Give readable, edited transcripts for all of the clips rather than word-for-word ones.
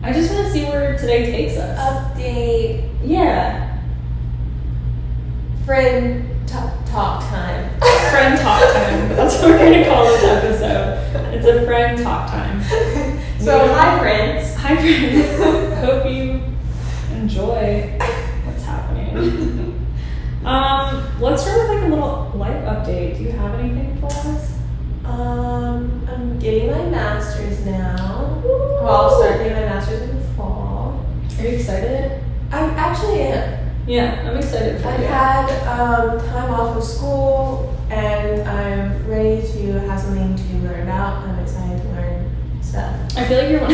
I just want to see where today takes us. Update. Yeah. Friend talk time. Friend talk time. That's what we're going to call this episode. It's a friend talk time. So, hi friends. Hi friends. Hope you enjoy what's happening. Let's start with like a little life update. Do you have anything for us? I'm getting my master's now. Well, I'll start getting my master's in the fall. Are you excited? I actually am. Yeah, I'm excited for I've you. had time off of school, and I'm ready to have something to learn about. I'm excited to learn stuff. I feel like you're one.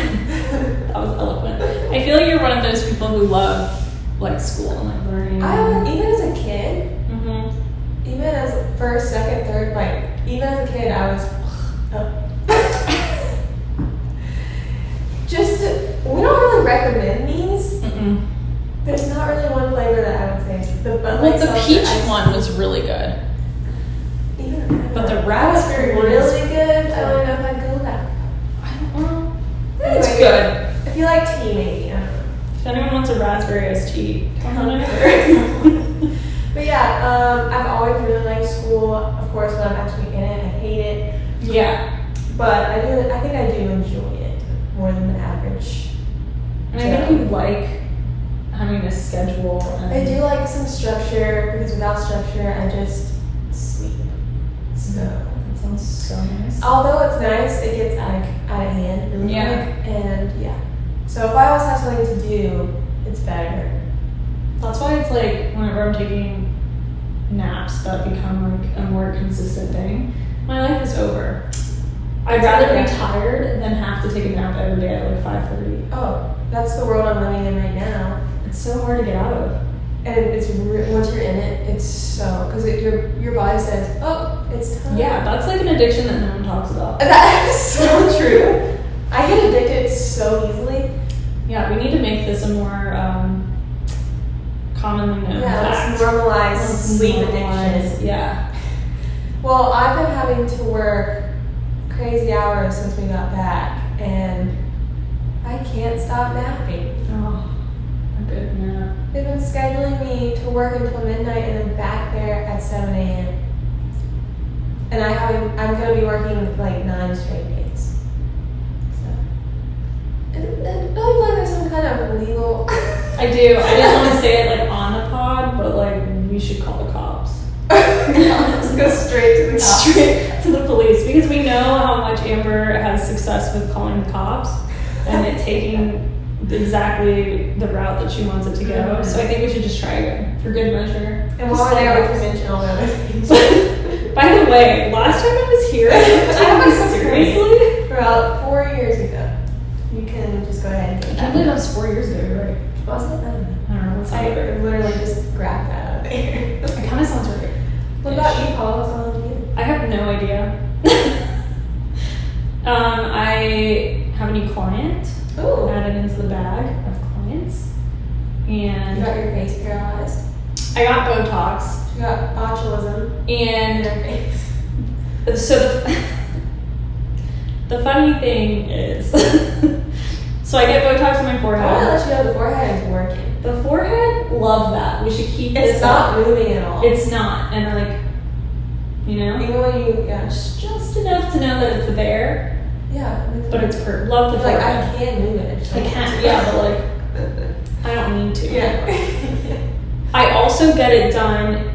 That was eloquent. I feel like you're one of those people who love like school and like learning. Even as a kid, Mm-hmm. even as first, second, third, like even as a kid, I was we don't really recommend these. Mm-mm. There's not really one flavor that I would say is the Well, the peach one was really good. But the raspberry one is really good. I don't know if I'd go that. I don't know. It's Anyway, good. If you like tea, maybe. I don't know. If anyone wants a raspberry iced tea, come on in. But yeah, I've always really liked school. Of course, when I'm actually in it, I hate it. Yeah. But I think I do enjoy it more than the average. And I think you like having a schedule. And I do like some structure, because without structure, I just sleep. So that sounds so nice. although it's nice, it gets out of hand really quick. And yeah. So if I always have something to do, it's better. That's why it's like whenever I'm taking naps that become like a more consistent thing, my life is over. I'd rather be tired than have to take a nap every day at like 5:30. Oh, that's the world I'm living in right now. It's so hard to get out of. And it's once you're in it, it's so because your body says, "Oh, it's time." Yeah, that's like an addiction that no one talks about. That is so true. I get addicted so easily. Yeah, we need to make this a more commonly known fact. Let's normalize Let's sleep normalize- addiction. Yeah. Well, I've been having to work crazy hours since we got back, and I can't stop napping. Oh, a good nap. They've been scheduling me to work until midnight and then back there at 7 a.m. And I'm going to be working like 9 straight days. So, and don't you feel like there's some kind of legal? I do. I didn't want to say it like on the pod, but like we should call the cops. Let's go straight to the cops. Straight to the police, because we know how much Amber has success with calling the cops and it taking exactly the route that she wants it to go. Mm-hmm. So I think we should just try again for good measure. And while we're there, we can mention all the other things. By the way, last time I was here, I have a seriously, for about 4 years ago. You can just go ahead and I get can't believe that was 4 years ago. You're right. Was it? I don't know. I don't know what's I literally just grabbed that out of there. It kind of sounds right. What about you, Paul? What's on you? I have no idea. I have a new client Ooh. added into the bag of clients, You and got your face paralyzed. I got Botox, You got botulism in and your face. so the funny thing is, so I get Botox on my I want to forehead. let you know the forehead is working. The forehead, love that. We should keep It's this not up. moving at all. It's not, and like, you know, Even when you, just enough to know that it's there, but it's love the like forehead. I can move it. I can't, yeah, but like, I don't need to. Yeah. I also get it done,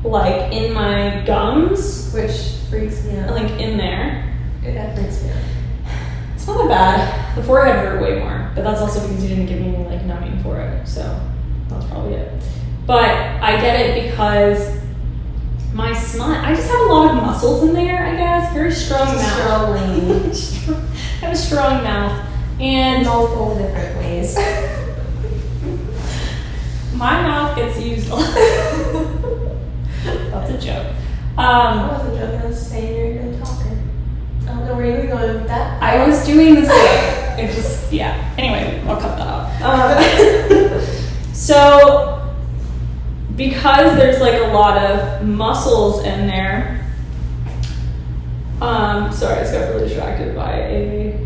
like, in my gums, Which freaks me out. like, in there. That freaks me out. It's not that bad. The forehead hurt way more, but that's also because you didn't give me any, like, numbing for it, so that's probably it. But I get it because my smile, I just have a lot of muscles in there, I guess. Very strong mouth. Strongly. I have a strong mouth, and Multiple different ways. my mouth gets used a lot. That's a joke. I wasn't joking. I was saying you're a good talker. I don't know where you were going with that. I was doing the same. It just, yeah. Anyway, I'll cut that out. So, because there's like a lot of muscles in there, sorry, I just got really distracted by a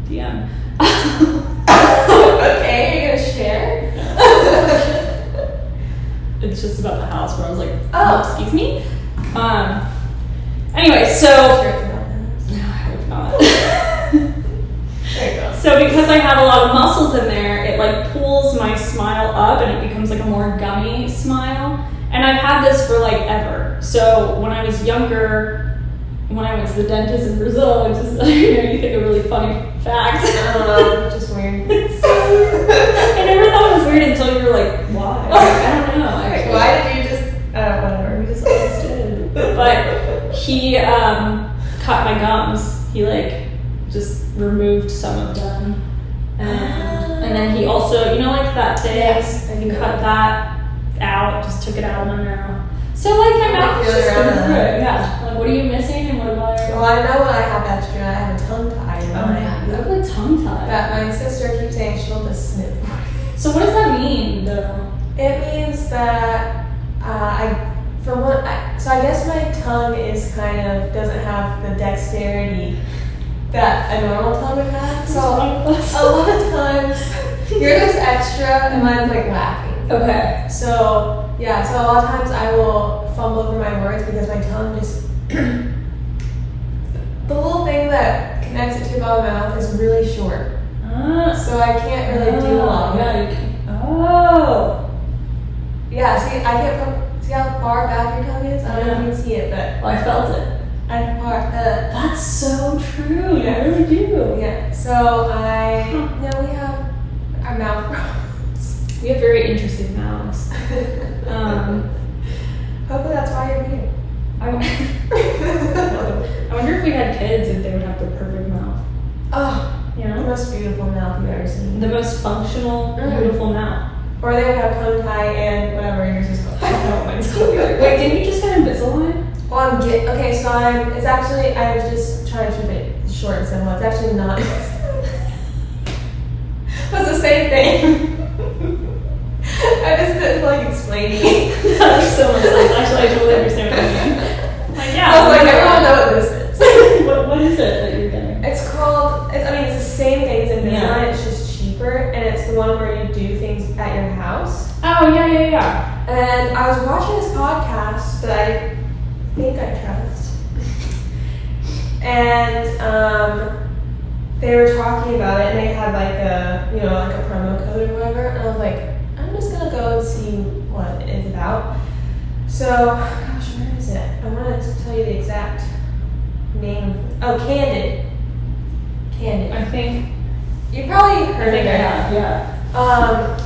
DM. just about the house where I was like, Oh. excuse me? Anyway, so... Sure it's about that. No, I hope not. There you go. So because I have a lot of muscles in there, it like pulls my smile up and it becomes like a more gummy smile. And I've had this for like ever. So when I was younger, when I went to the dentist in Brazil, which is, you think a really funny fact. Just weird. I never thought it was weird until you were like, why? I don't know. Actually. Why did you just, whatever. We just always did. But he cut my gums. He like just removed some of them. And then he also, you know, like that thing, Yes, I he do. cut that out, just took it out of my mouth. So like my mouth is feel just around going that. through it. Yeah. Like what are you missing and what about your... Well, I know when I have extra, I have a tongue tie in You mine. have a tongue tie. That my sister keeps saying she'll just snip. So what does that mean though? It means that so I guess my tongue is kind of, doesn't have the dexterity that a normal tongue would have. So a lot of times, yours is extra and mine's like lacking. Okay. So yeah, so a lot of times I will fumble over my words because my tongue just, the little thing that connects it to my mouth is really short. So I can't really do a lot. Yeah, you can. Oh. Yeah, see how far back your tongue is? I don't know if you can see it, but Well, I felt it. I'm far, That's so true. Yeah. You really do. yeah. So we have our mouth problems. We have very interesting mouths. Hopefully that's why you're here. I wonder if we had kids if they would have the perfect mouth. Oh, You the know? most beautiful mouth you've ever seen. The most functional, beautiful mouth. Or they would have tongue tie and whatever yours is called. I don't know what mine's called. Wait, didn't you just get Invisalign? Well, I was just trying to keep it short and simple. It's actually not. It's the same thing. I just didn't like explaining it. That makes so much sense. Actually, I totally understand what you mean. Like, yeah. I was like, everyone know what this is. What is it that you're getting? It's called, it's the same thing as Invisalign, Yeah. it's just cheaper, and it's the one where you do things at your house. Oh, yeah. And I was watching this podcast that I think I trust. And they were talking about it, and they had like a promo code or whatever, and I was like, I'm just gonna go and see what it's about. So, gosh, where is it? I want to tell you the exact name. Oh, Candid. I think. You probably heard I of it. have, yeah.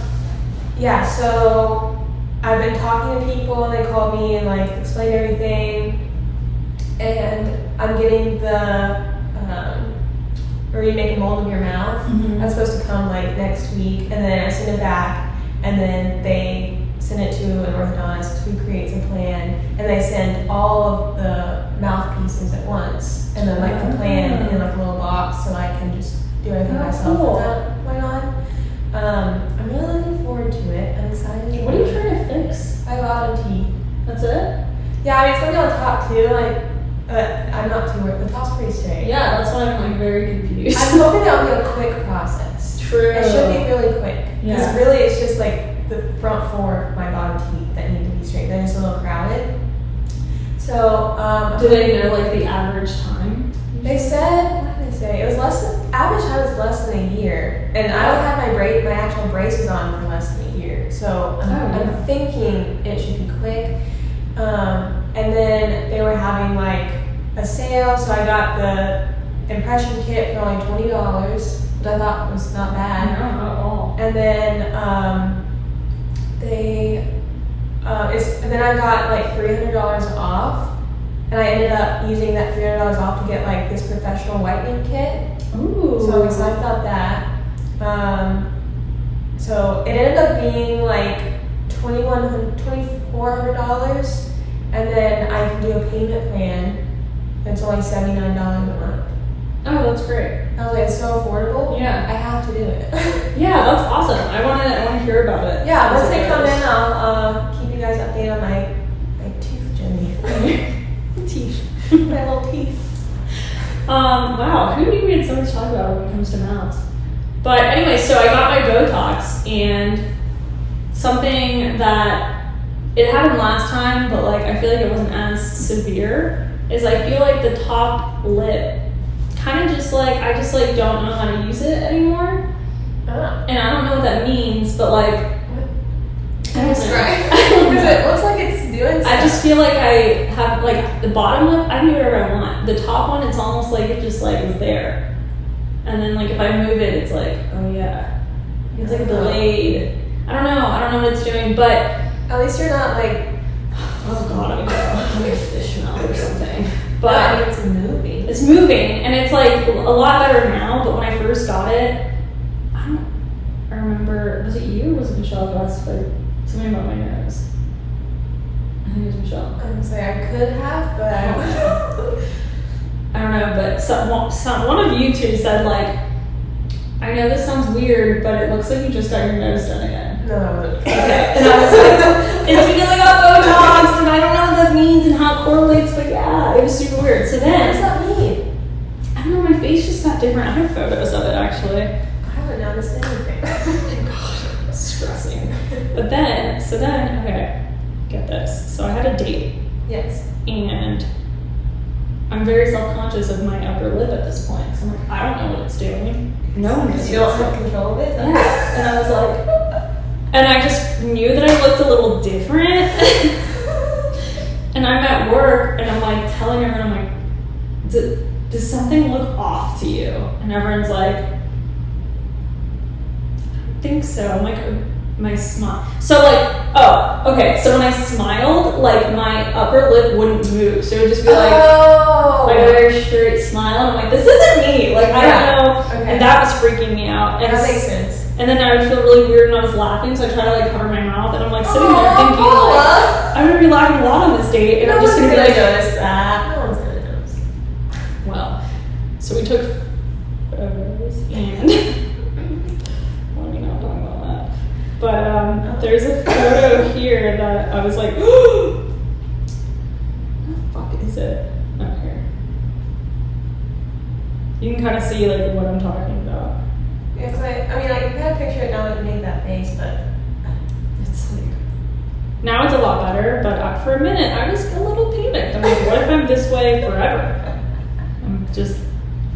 Yeah, so I've been talking to people and they called me and like explained everything. And I'm getting the where you make a mold of your mouth. Mhm. That's supposed to come like next week, and then I send it back, and then they send it to an orthodontist who creates a plan, and they send all of the mouthpieces at once, and then like the plan in like a little box, so I can just do everything myself Cool. from that point on. I'm really looking forward to it. I'm excited. What are you trying to fix? I got a teeth. That's it? Yeah, I mean it's gonna be on top too. I'm not too worried. The top's pretty straight. Yeah, that's why I'm like very confused. I'm hoping that'll be a quick process. True. It should be really quick. Because Yeah. really it's just like the front four of my bottom teeth that need to be straight. They're just a little crowded. So, Do they know like the average time? they said, what did they say? It was average time was less than a year. And I would have my actual braces on for less than a year. So I'm thinking it should be quick. And then they were having like a sale, so I got the impression kit for only $20, which I thought was not bad. No, not at all. And then and then I got like $300 off, and I ended up using that $300 off to get like this professional whitening kit. Ooh. So I'm excited about that. So it ended up being like $2,400, and then I can do a payment plan. It's only $79 a month. Oh, that's great. I was like, it's so affordable. Yeah. I have to do it. Yeah, that's awesome. I wanna hear about it. Yeah, once they As it come goes. in, I'll keep you guys updated on my tooth journey. Teeth. My little teeth. Wow, who knew we had so much to talk about when it comes to mouths? But anyway, so I got my Botox, and something that it happened last time, but like I feel like it wasn't as severe. Is I feel like the top lip kind of just like I just like don't know how to use it anymore, and I don't know what that means, but like I don't know. Because it looks like it's doing stuff. I just feel like I have like the bottom lip. I can do whatever I want. The top one, it's almost like it just like is there, and then like if I move it, it's like oh yeah, it's like delayed. I don't know what it's doing, but at least you're not like oh god, I'm like a fish mouth or something. But But I mean, it's moving. it's moving, and it's like a lot better now. But when I first got it, I remember, was it you or was it Michelle who asked like something about my nose? I think it was Michelle. I'm saying I could have, but I don't know. I don't know, but one of you two said like, I know this sounds weird, but it looks like you just got your nose done again. No. Okay. And I was like, it's because I got Botox, and I don't know what that means and how it correlates, but yeah, it was super weird. So What then, does that mean? I don't know, my face just got different. I have photos of it actually. I haven't noticed anything. Thank God, I'm stressing. But then, okay, get this. So I had a date, Yes. and I'm very self-conscious of my upper lip at this point. So I'm like, I don't know what it's doing. No one knows. You don't have control of it? Yeah. And I was like, and I just knew that I looked a little different. And I'm at work, and I'm like telling everyone, I'm like, does something look off to you? And everyone's like, I don't think so. I'm like, my smile. So like, oh, okay. So when I smiled, like my upper lip wouldn't move. So it would just be like, like a very straight smile. And I'm like, this isn't me. Like, I don't know. Okay. And that was freaking me out. And That makes sense. And then I would feel really weird when I was laughing, so I try to like cover my mouth, and I'm like sitting there thinking Paula. like, I'm gonna be laughing a lot on this date, and No I'm just one's gonna be like, notice that. No one's gonna notice. well, so we took photos, and let me not talk about that. But there's a photo here that I was like, what the fuck is it? Oh, here. You can kind of see like what I'm talking about. Yeah, cause I mean, I can kind of picture it now that you made that face, but It's like, now it's a lot better, but for a minute I was a little panicked. I'm like, what if I'm this way forever? I'm just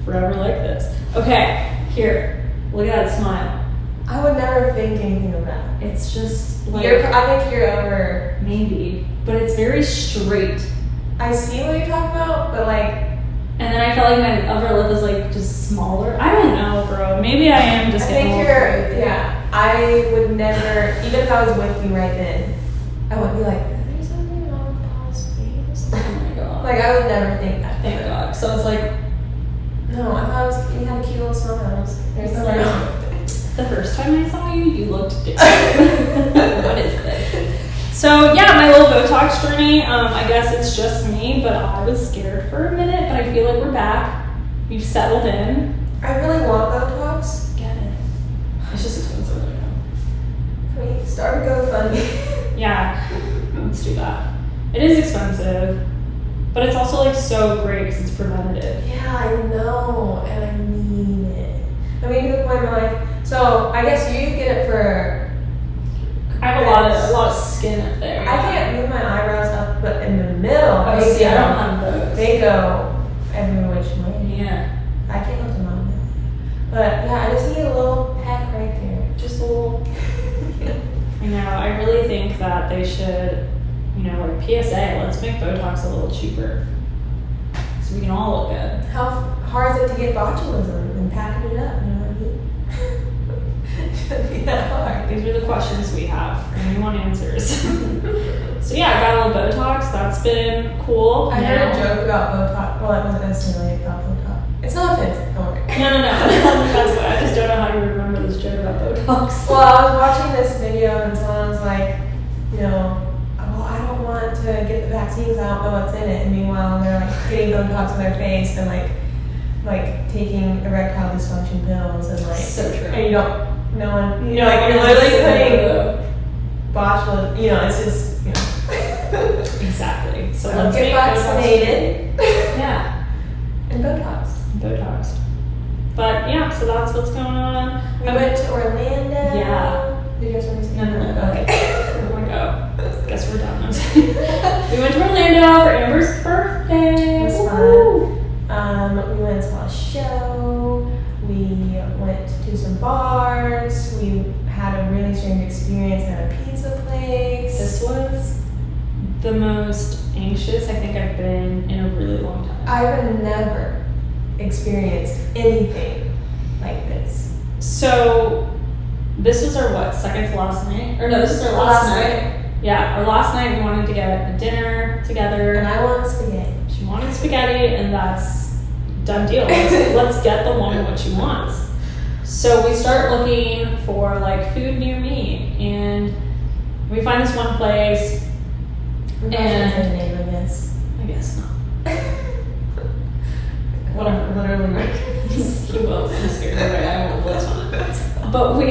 forever like this. Okay, here, look at that smile. I would never think anything of that. It's just like, I think you're over. maybe, but it's very straight. I see what you're talking about, but like, And then I felt like my upper lip was like just smaller. I don't know, bro. Maybe I am just I getting think old. you're, yeah, I would never, even if I was with you right then, I wouldn't be like, is there something wrong with Paul's face? Oh my god. Like, I would never think that. Thank God. So it's like, No, I was, you had a cute little smile. There's It's nothing like- wrong with it. the first time I saw you, you looked different. What is this? So yeah, my little Botox journey, I guess it's just me, but I was scared for a minute, but I feel like we're back. We've settled in. I really want Botox. Get it. It's just expensive right now. Can we start a GoFundMe? Yeah, let's do that. It is expensive, but it's also like so great because it's preventative. Yeah, I know, and I need it. I mean, to the point where like, so I guess you get it for. I have a lot of skin up there. I can't move my eyebrows up, but in the middle, Oh, they see, I go- don't have those. They go every which way. Yeah, I can't go to mine. But yeah, I just need a little peck right there. just a little. I know. I really think that they should, you know, like PSA. Let's make Botox a little cheaper, so we can all look good. How hard is it to get botulism and packing it up? You know what I mean? Shouldn't be that hard. These are the questions we have, and we want answers. So yeah, I got a little Botox. That's been cool. I heard a Now- joke about Botox. Well, it wasn't necessarily about Botox. It's not offensive. Don't worry. No. That's why I just don't know how you remember this joke about Botox. Well, I was watching this video and someone was like, you know, well, I don't want to get the vaccine because I don't know what's in it. And meanwhile, they're like getting Botox in their face and like taking erectile dysfunction pills and like. So true. And you don't. No one. You know, like you're literally putting putting botulism. You know, it's just. You know. exactly. So So let's get make vaccinated. Botox. Yeah, And Botox. Botox. But yeah, so that's what's going on. We went to Orlando. Yeah. Did you guys want to say No. Okay. Oh my oh, guess we're done. We went to Orlando for Amber's birthday. It was fun. We went and saw a show. We went to some bars. We had a really strange experience at a pizza place. This was the most anxious I think I've been in a really long time. I've never experienced anything like this. So, this was our second to last night? Or no, this is our last night. Yeah, our last night we wanted to get a dinner together. And I wanted spaghetti. She wanted spaghetti, and that's done deal. Let's get the woman what she wants. So we start looking for like food near me, and we find this one place. And the name, I guess. I guess not. Whatever, literally. He will. I'm scared. I won't. That's fine. But we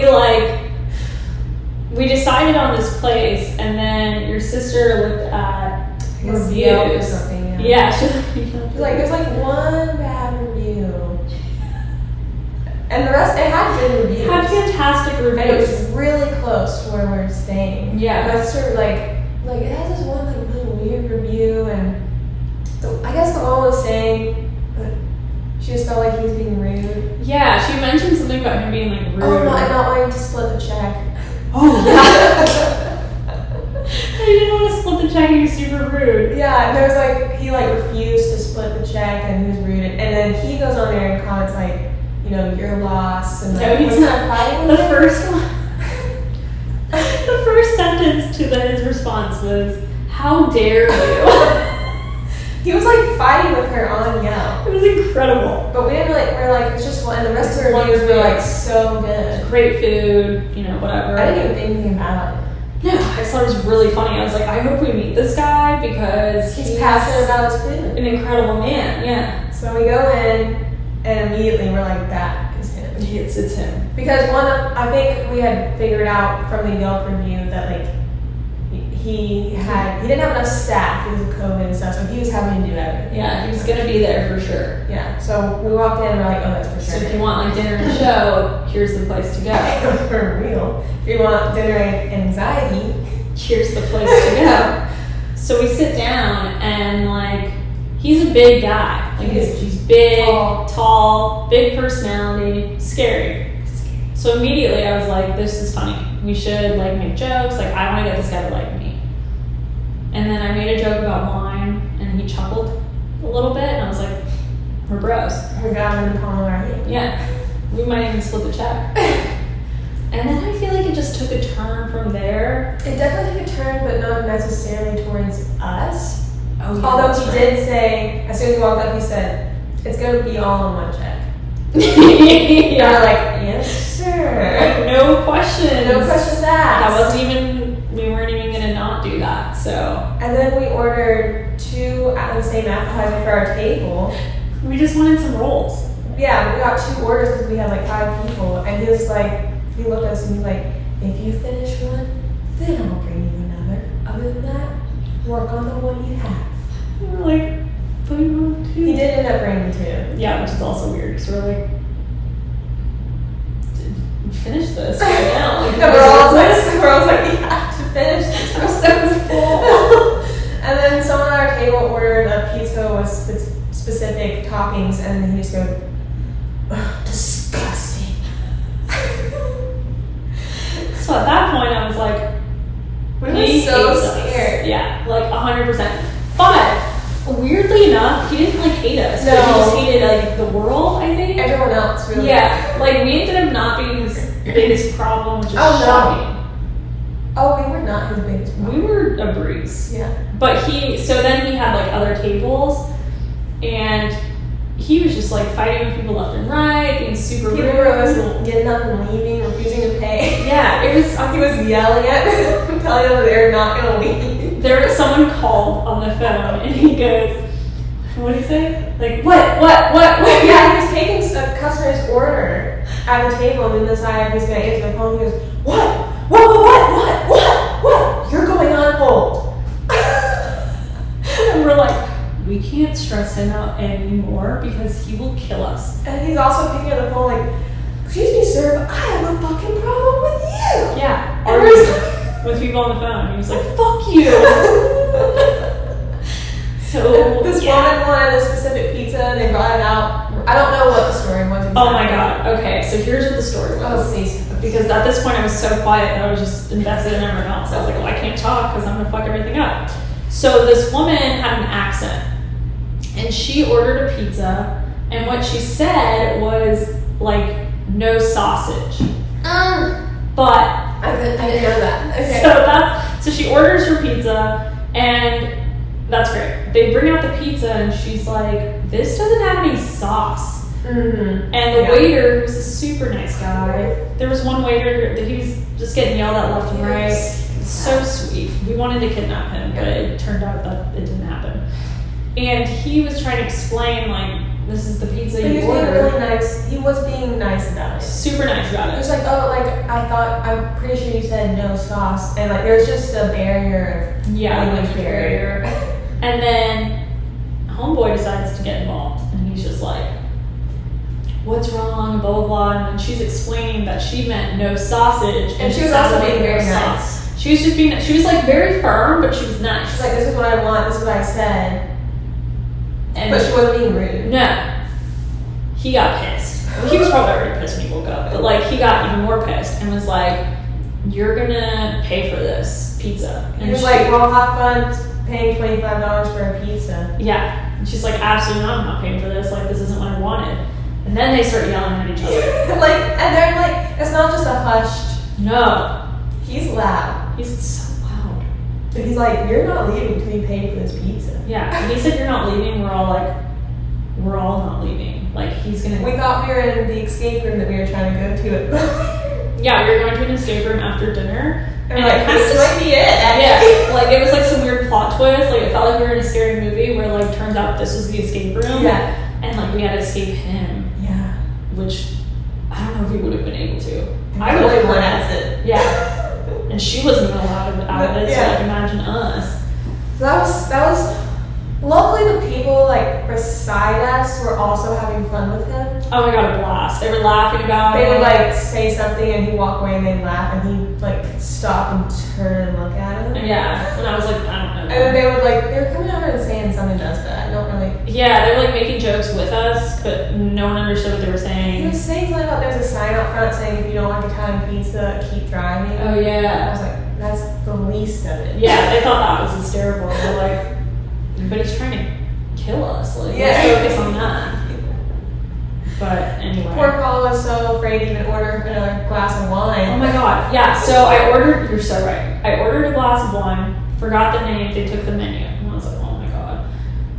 decided on this place, and then your sister looked at Yelp or reviews. something. Yeah, she like there's like one bad review, and the rest it had good reviews. had fantastic And it reviews. was really close to where we're staying. Yeah. My sister was like it has this one like really weird review, and I guess the mom was saying that she just felt like he was being rude. Yeah, she mentioned something about him being like rude. Oh, no, and not wanting to split the check. Oh yeah. I didn't want to split the check. He was super rude. Yeah, and there was like he like refused to split the check, and he was rude, and then he goes on there and comments like, you know, your loss, and like No, he's was not fighting The with him. first one. The first sentence to his response was, "How dare you?" He was like fighting with her on Yelp. It was incredible. But we didn't like, we're like, it's just one, and the rest of the One reviews were review. like so good. Great food, you know, whatever. I didn't even think anything about it. No, I just thought it was really funny. I was like, I hope we meet this guy because He's passionate about his food. an incredible man. Yeah. So we go in, and immediately we're like, that is him. It's him. Because I think we had figured out from the Yelp review that like, he didn't have enough staff because of COVID and stuff, so he was having to do everything. Yeah, he's gonna be there for sure. Yeah, so we walked in and we're like, oh, that's for So sure. if you want like dinner and a show, here's the place to go. For real. If you want dinner and anxiety, Here's the place to go. So we sit down and like he's a big guy. Like he's big, tall, big personality, scary. So immediately I was like, this is funny. We should like make jokes. Like I want to get this guy to like me. And then I made a joke about wine, and he chuckled a little bit, and I was like, we're bros. we got him in the palm of our hand. Yeah, we might even split the check. And then I feel like it just took a turn from there. It definitely took a turn, but not necessarily towards us. Oh, yeah, Although that's he right. did say, as soon as we walked up, he said, it's going to be all in one check. And Yeah, we're like, yes, sir. no questions. No questions asked. That wasn't even, we weren't even gonna not do that, so. And then we ordered 2 at the same appetizer for our table. We just wanted some rolls. Yeah, we got 2 orders because we had like 5 people. And he was like, he looked at us and he was like, if you finish one, then I'll bring you another. Other than that, work on the one you have. We were like, but we want two. He did end up bringing 2. Yeah, which is also weird, because we're like, finish this right now. Like, Yeah, we're all like, we have to finish this. We're so full. And then someone at our table ordered a pizza with specific toppings, and then he just goes, "Ugh, disgusting." So at that point, I was like, We were he so hates us. scared. Yeah, like 100%. But weirdly enough, he didn't like hate us. No. Like, he just hated like the world, I think. Everyone else really. Yeah, like we ended up not being his biggest problem, which is Oh, no. shocking. Oh, we were not his biggest We problem. were a breeze. Yeah. But so then he had like other tables, and he was just like fighting with people left and right, being super People rude. were always getting up and leaving, refusing to pay. Yeah, it was. He was yelling at them, telling them they're not going to leave. Someone called on the phone, and he goes, "What did he say? Like what? Yeah, he was taking a customer's order at the table and then decided if he's going to answer the phone. He goes, what? You're going on hold. And we're like, we can't stress him out anymore because he will kill us. And he's also picking up the phone like, excuse me, sir, but I have a fucking problem with you. Yeah, And arguing with people people on the phone. He was like, fuck you. So this woman wanted a specific pizza and they brought it out. I don't know what the story was exactly. Oh my god. Okay, so here's what the story was. Oh, please. Because at this point I was so quiet that I was just invested in everyone else. I was like, well, I can't talk because I'm gonna fuck everything up. So this woman had an accent and she ordered a pizza and what she said was like no sausage. But I didn't know that. Okay. So she orders her pizza and that's great. They bring out the pizza and she's like, this doesn't have any sauce. Mm-hmm. And the waiter, who's a super nice guy, there was one waiter that he was just getting yelled at left and right. So sweet. We wanted to kidnap him, but it turned out that it didn't happen. And he was trying to explain, like, this is the pizza you ordered. He was being really nice. He was being nice about it. Super nice about it. He was like, oh, like, I'm pretty sure you said no sauce. And, like, there's just a barrier of language barrier. And then homeboy decides to get involved. And he's just like, what's wrong, blah, blah, blah. And then she's explaining that she meant no sausage. And she was also being very nice. She was just being, she was like very firm, but she was nice. She's like, this is what I want, this is what I said. But she wasn't being rude. No. He got pissed. Well, he was probably already pissed when he woke up, but like he got even more pissed and was like, you're gonna pay for this pizza. And he was like, well, have fun paying $25 for a pizza. Yeah. And she's like, absolutely not, I'm not paying for this. Like, this isn't what I wanted. And then they start yelling at each other. And they're like, it's not just a hushed. No. He's loud. He's so loud. And he's like, you're not leaving until you pay for this pizza. Yeah. And he said, you're not leaving. We're all not leaving. Like, he's gonna. We thought we were in the escape room that we were trying to go to. Yeah, we were going to an escape room after dinner. And like, this might be it. Yeah. Like, it was like some weird plot twist. Like, it felt like we were in a scary movie where, like, turns out this was the escape room. Yeah. And, like, we had to escape him. Yeah. Which, I don't know if we would have been able to. I would have went as it. Yeah. And she wasn't even allowed out of it, so like imagine us. So that was luckily the people like beside us were also having fun with him. Oh my god, a blast. They were laughing about it. They would like say something and he'd walk away and they'd laugh and he'd like stop and turn and look at him. Yeah. And I was like, I don't know. And then they were coming over and saying something to us, but I don't really. Yeah, they were like making jokes with us, but no one understood what they were saying. He was saying something about there's a sign out front saying if you don't like Italian pizza, keep driving. Oh yeah. I was like, that's the least of it. Yeah, they thought that was hysterical. They're like, but he's trying to kill us. Like, yeah. let's focus on that. But anyway. Poor Paula was so afraid to even order another glass of wine. Oh my god. Yeah, so you're so right. I ordered a glass of wine, forgot the name, they took the menu. And I was like, oh my god.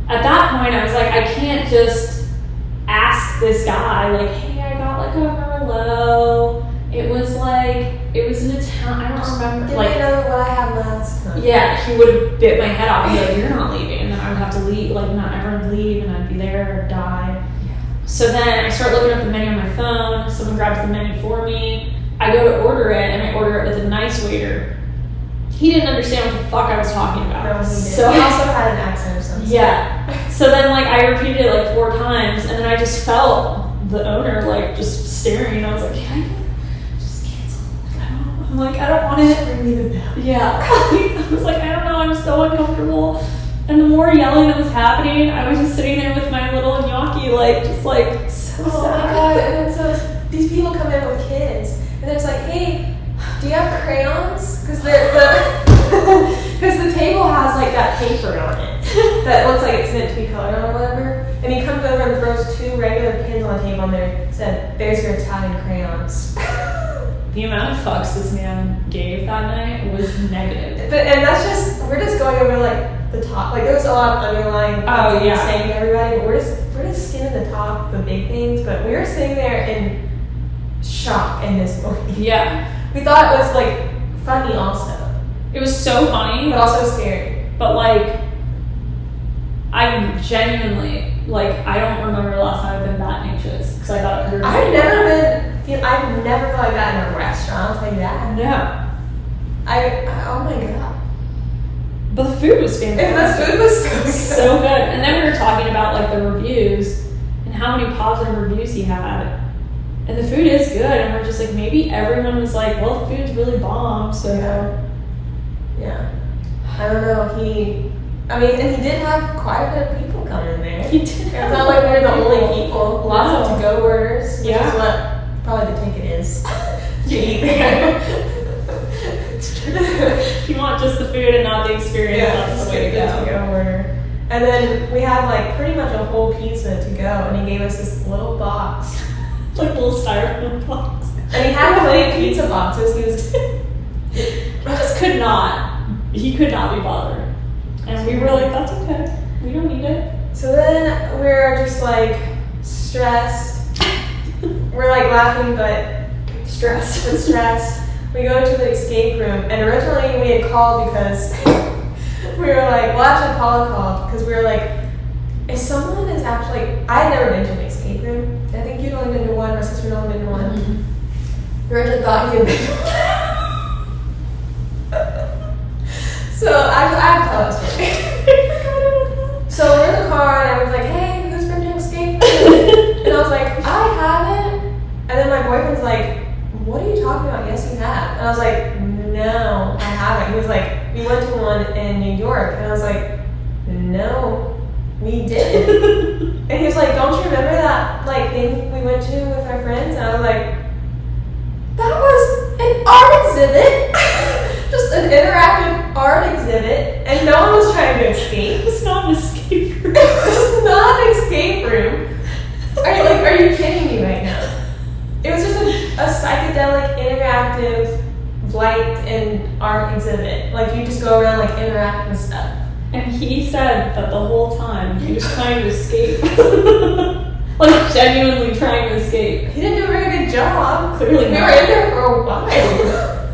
At that point, I was like, I can't just ask this guy, like, hey, I got like a Merlot. It was an Italian, I don't remember. Did like, I know what I had last time? Yeah, he would have bit my head off and be like, you're not leaving. And then I would have to leave, like, not everyone would leave, and I'd be there or die. So then I start looking up the menu on my phone. Someone grabs the menu for me. I go to order it, and I order it with a nice waiter. He didn't understand what the fuck I was talking about. No, he didn't. So he also had an accent or something. Yeah. So then, like, I repeated it like 4 times, and then I just felt the owner, like, just staring. I was like, can I just cancel? I'm like, I don't want it. Bring me the bill. Yeah. I was like, I don't know. I'm so uncomfortable. And the more yelling that was happening, I was just sitting there with my little gnocchi, like, just like, so oh sad. my god, and so these people come in with kids, and it's like, hey, do you have crayons? Because the table has like that paper on it that looks like it's meant to be colored on or whatever. And he comes over and throws 2 regular pins on the table, and there said, there's your Italian crayons. The amount of fucks this man gave that night was negative. And that's just, we're just going over like the top, like there was a lot of underlying things saying to everybody, but we're just skimming the top, the big things, but we were sitting there in shock in this movie. Yeah. We thought it was like funny also. It was so funny. But also scary. But like, I genuinely, like, I don't remember the last time I've been that anxious, because I thought we were I've never felt like that in a restaurant, I'll tell you that. No. Oh my god. But the food was fantastic. The food was so good. So good. And then we were talking about like the reviews and how many positive reviews he had. And the food is good. And we're just like, maybe everyone was like, well, the food's really bomb. So Yeah. I don't know. And he did have quite a bit of people come in there. He did. It's not like we were the only people. Lots of to-go orders, which Yeah. is what probably the ticket is to eat there. If you want just the food and not the experience, that's the way to go. To-go order. And then we had like pretty much a whole pizza to go, and he gave us this little box. Like a little styrofoam box. And he had plenty of pizza boxes. He could not be bothered. And we were like, that's okay. We don't need it. So then we're just like stressed. We're like laughing, but stressed. We go to the escape room, and originally we had called because we were like, well, actually Paula called because we were like, if someone is actually, I had never been to an escape room. I think you'd only been to one, my sister had only been to one. Mm-hmm. We originally thought he had been to one. So I have to tell this story. So we're in the car, and I was like, hey, who's been to an escape room? And I was like, I haven't. And then my boyfriend's like, what are you talking about? Yes, you have. And I was like, no, I haven't. He was like, we went to one in New York. And I was like, no, we didn't. And he was like, don't you remember that like thing we went to with our friends? And I was like, that was an art exhibit. Just an interactive art exhibit. And no one was trying to escape. It was not an escape room. It was not an escape room. Are you kidding me right now? It was just a psychedelic, interactive light and art exhibit. Like, you just go around, like, interact with stuff. And he said that the whole time he was trying to escape. Like, genuinely trying to escape. He didn't do a very good job. Clearly we not. were in there for a while.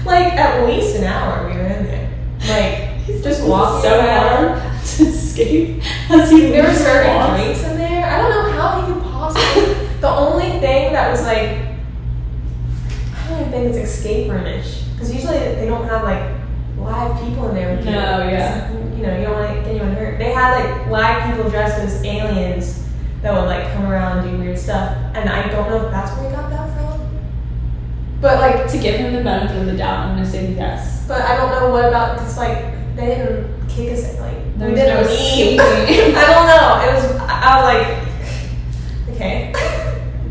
Like, at least an hour we were in there. Like, just walking so around. hard to escape as he They were leaves serving walks. drinks in there. I don't know how he could possibly. The only thing that was like, I don't even think it's escape room-ish. Because usually they don't have like live people in there with you. No, yeah. You know, you don't want to get anyone hurt. They had like live people dressed as aliens that would like come around and do weird stuff. And I don't know if that's where he got that from. But like, To give him the benefit of the doubt, I'm going to say yes. but I don't know what about, because like, they didn't kick us, like, There we was didn't no leave. escaping. I don't know. It was, I was like, okay.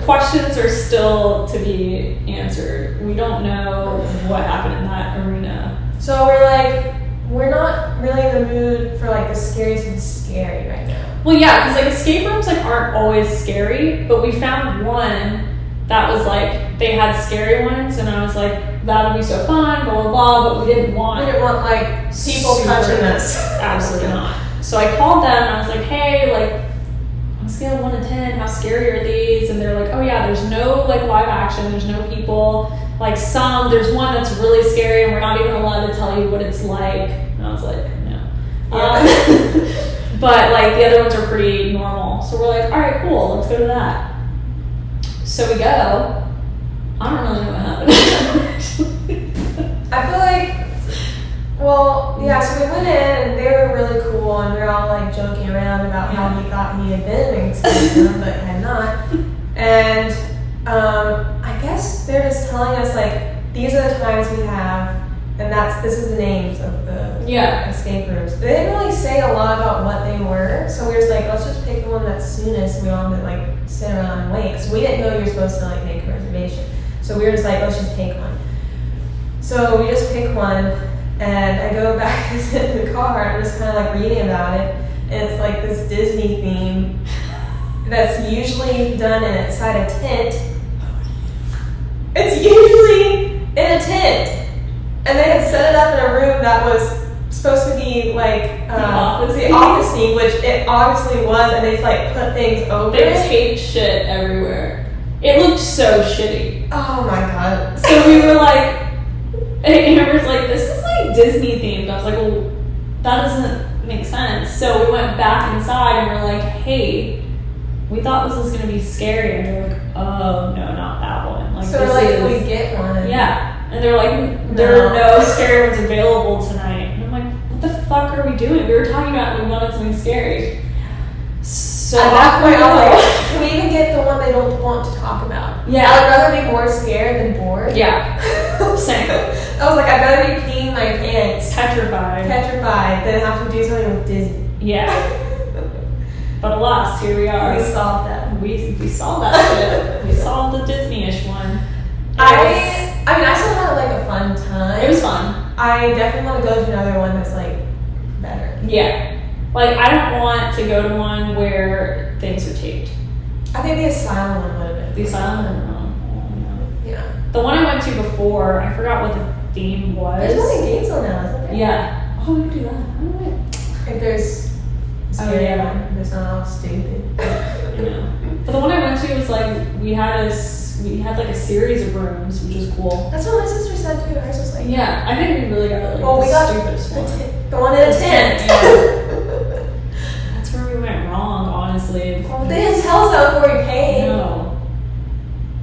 Questions are still to be answered. We don't know what happened in that arena. So we're like, we're not really in the mood for like the scariest of the scary right now. Well, yeah, because like escape rooms like aren't always scary, but we found one that was like they had scary ones, and I was like, that'll be so fun, blah blah blah. But we didn't want like people super- touching us. Absolutely not. So I called them and I was like, hey, like on a scale of 1 to 10, how scary are these? And they're like, oh yeah, there's no like live action, there's no people. Like there's one that's really scary, and we're not even allowed to tell you what it's like. And I was like, no. Yeah. But like the other ones are pretty normal. So we're like, all right, cool, let's go to that. So we go. I don't really know what happened. I feel like, well, yeah, so we went in and they were really cool, and we were all like joking around about how he thought he had been in an escape room, but had not. And I guess they're just telling us like, these are the times we have, and this is the names of the escape rooms. They didn't really say a lot about what they were, so we were just like, let's just pick the one that's soonest. We don't have to like sit around and wait, because we didn't know you were supposed to like make a reservation. So we were just like, let's just pick one. So we just pick one, and I go back and sit in the car, and I'm just kind of like reading about it, and it's like this Disney theme that's usually done inside a tent. It's usually in a tent. And they had set it up in a room that was supposed to be like the office scene, which it obviously was, and they just like put things over They it. taped shit everywhere. It looked so shitty. Oh my god. So we were like, and Amber's like, this is like Disney themed. I was like, well, that doesn't make sense. So we went back inside and we're like, hey, we thought this was gonna be scary. And they're like, oh no, not that one. Like, So we're like, can we get one? Yeah. And they're like, there are no scary ones available tonight. And I'm like, what the fuck are we doing? We were talking about we wanted something scary. So at that point, I was like, can we even get the one they don't want to talk about? Yeah. I would rather be more scared than bored. Yeah. Same. I was like, I'd rather be peeing my pants, Petrified. than have to do something with Disney. Yeah. But alas, here we are. We solved that. We solved that shit. We solved the Disney-ish one. I mean, I still had like a fun time. It was fun. I definitely want to go to another one that's like better. Yeah. Like, I don't want to go to one where things are taped. I think the asylum one would have been. The asylum? No. Yeah. The one I went to before, I forgot what the theme was. There's one in Gainesville now, isn't there? Yeah. Oh, we could do that. If there's a scary yeah. one, if it's not all stupid. Yeah. But the one I went to was like, we had like a series of rooms, which was cool. That's what my sister said too. Hers was like, Yeah, I think we really got like well, the we got stupidest one. the one in a tent. That's where we went wrong, honestly. Well, they didn't tell us that before we paid. No.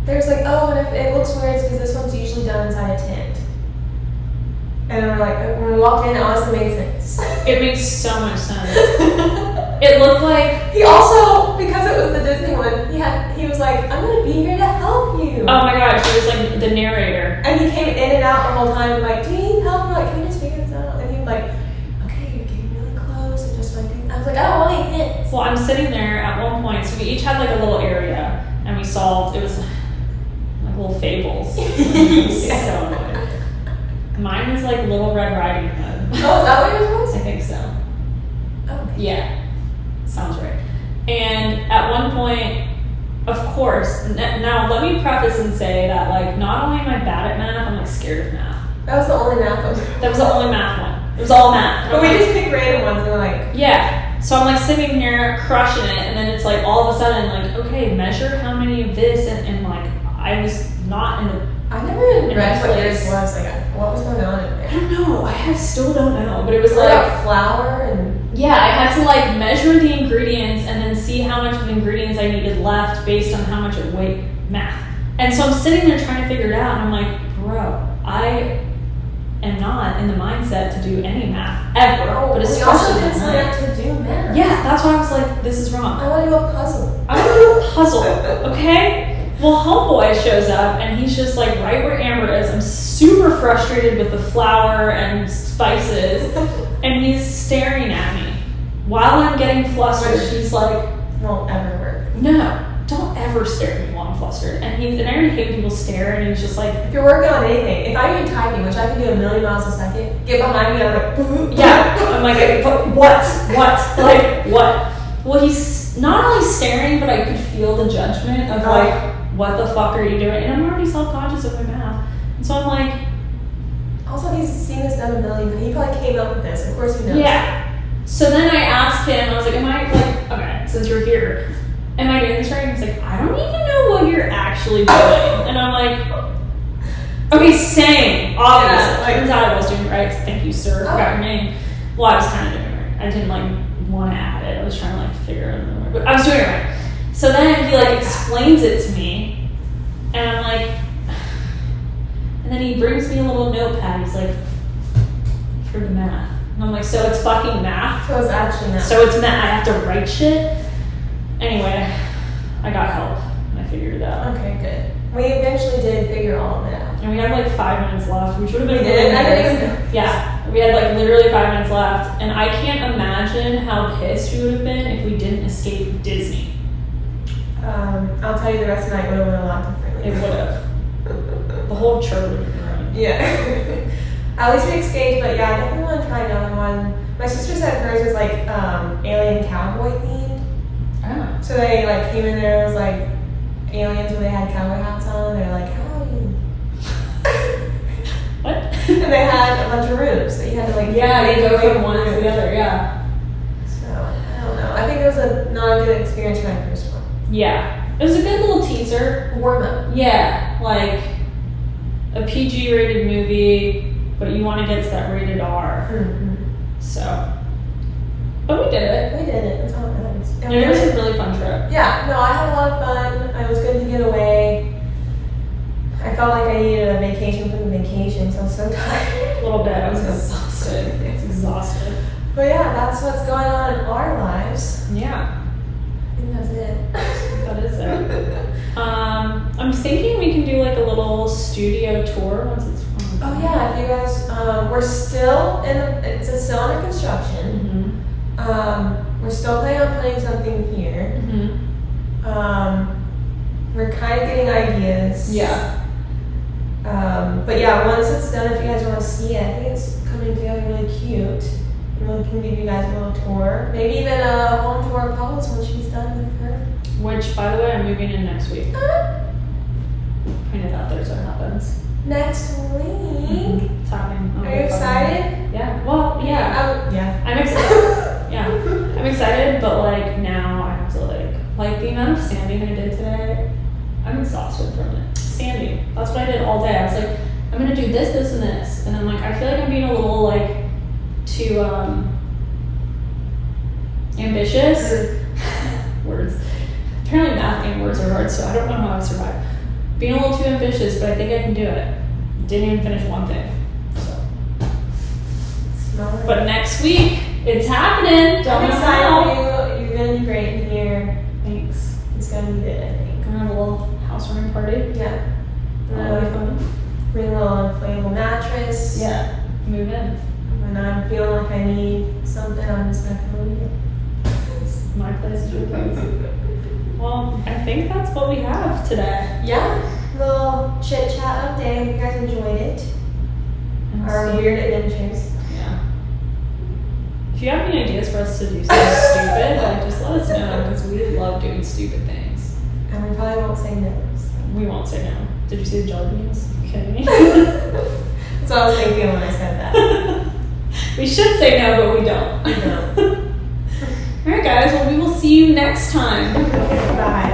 There's like, oh, and if it looks weird, it's because this one's usually done inside a tent. And we're like, when we walked in, it honestly made sense. It makes so much sense. It looked like. He also, because it was the Disney one, he was like, I'm gonna be here to help you. Oh my gosh, he was like the narrator. And he came in and out the whole time, like, do you need help? We're like, can you just figure this out? And he was like, okay, you're getting really close, and just like, I was like, I don't want any hints. Well, I'm sitting there at one point, so we each had like a little area, and we solved. It was like little fables. Yeah. So annoying. Mine was like Little Red Riding Hood. Oh, is that what yours was? I think so. Oh. Yeah, sounds right. And at one point, of course, now let me preface and say that like not only am I bad at math, I'm like scared of math. That was the only math one. That was the only math one. It was all math. But we just picked random ones and we're like, yeah. So I'm like sitting here crushing it, and then it's like all of a sudden like, okay, measure how many of this, and like I was not in the. I never even In read what place. yours was. Like, what was going on in I there? don't know. I still don't know, but it was What like. about flour and. Yeah, I had to like measure the ingredients and then see how much of the ingredients I needed left based on how much it weighed. Math. And so I'm sitting there trying to figure it out, and I'm like, bro, I am not in the mindset to do any math ever. Oh, but we especially also didn't in sign math. up to do math. Yeah, that's why I was like, this is wrong. I want to do a puzzle. I want to do a puzzle, okay? Well, homeboy shows up, and he's just like right where Amber is. I'm super frustrated with the flour and spices, and he's staring at me while I'm getting flustered. He's like, Won't ever work. no, don't ever stare at me while I'm flustered. And I already hate when people stare, and he's just like, If you're working on anything, if I'm even typing, which I can do 1,000,000 miles a second, get behind me, I'm like, yeah. I'm like, what? Like, what? Well, he's not only staring, but I could feel the judgment of like, what the fuck are you doing? And I'm already self-conscious of my math. And so I'm like, Also, he's seen this done 1,000,000, but he probably came up with this. Of course he knows. yeah. So then I asked him, I was like, am I like, okay, since you're here, am I doing this right? And he's like, I don't even know what you're actually doing. And I'm like, okay, same, obviously. Yeah, like- Turns out I was doing it right. So thank you, sir. I forgot your name. Well, I was kind of doing it right. I didn't like want to add it. I was trying to like figure it out, but I was doing it right. So then he like explains it to me, and I'm like, and then he brings me a little notepad. He's like, for the math. And I'm like, so it's fucking math? So it's actually not. So it's math. I have to write shit? Anyway, I got help, and I figured it out. Okay, good. We eventually did figure all of it out. And we had like 5 minutes left, which would have been We did? I didn't nice. even know. Yeah, we had like literally 5 minutes left, and I can't imagine how pissed we would have been if we didn't escape Disney. I'll tell you the rest of the night would have went a lot differently. It would have. The whole church would have been ruined. Yeah. At least we escaped, but yeah, I definitely want to try another one. My sister said hers was like alien cowboy themed. Oh. So they like came in there, it was like aliens when they had cowboy hats on. They're like, howdy. What? And they had a bunch of rooms that you had to like Yeah, they go wait from one to rooms. the other, yeah. So I don't know. I think it was not a good experience for my first one. Yeah. It was a good little teaser. Warm up. Yeah, like a PG rated movie, but you want to get to that rated R. Mm-hmm. So, but we did it. We did it. That's all that matters. And it was a really fun trip. Yeah, no, I had a lot of fun. It was good to get away. I felt like I needed a vacation from the vacation, so I was so tired. A little bit. I was exhausted. I was exhausted. But yeah, that's what's going on in our lives. Yeah, I think that's it. that is it. I'm thinking we can do like a little studio tour once it's Oh yeah, if you guys, we're still it's still under construction. We're still planning on putting something here. We're kind of getting ideas. Yeah. But yeah, once it's done, if you guys want to see it, I think it's coming together really cute. And we can give you guys a little tour. Maybe even a home tour of Paula's when she's done with her. Which, by the way, I'm moving in next week. I know that Thursday happens. Next week. It's happening. Are you excited? Yeah. Well, yeah. Yeah. I'm excited. Yeah. I'm excited, but like now I have to like the amount of sanding I did today, I'm exhausted from it. Sanding. That's what I did all day. I was like, I'm gonna do this, this, and this. And I'm like, I feel like I'm being a little like too ambitious. Words. Apparently math and words are hard, so I don't know how I survive. Being a little too ambitious, but I think I can do it. Didn't even finish one thing. So. Smart. But next week, it's happening. Don't I'm know excited how. for you. You're gonna do great in here. Thanks. It's gonna be good, I think. Gonna have a little housewarming party. Yeah. That'll be fun. Bring a little inflatable mattress. Yeah. Move in. When I'm feeling like I need something, I'm just gonna come over here. My place is your place. Well, I think that's what we have today. Yeah. Little chit chat update. Hope you guys enjoyed it. Our So- weird adventures. Yeah. If you have any ideas for us to do something stupid, like just let us know because we love doing stupid things. And we probably won't say no. So. We won't say no. Did you see the jelly beans? Are you kidding me? That's what I was thinking when I said that. We should say no, but we don't. No. Alright guys, well we will see you next time. Bye.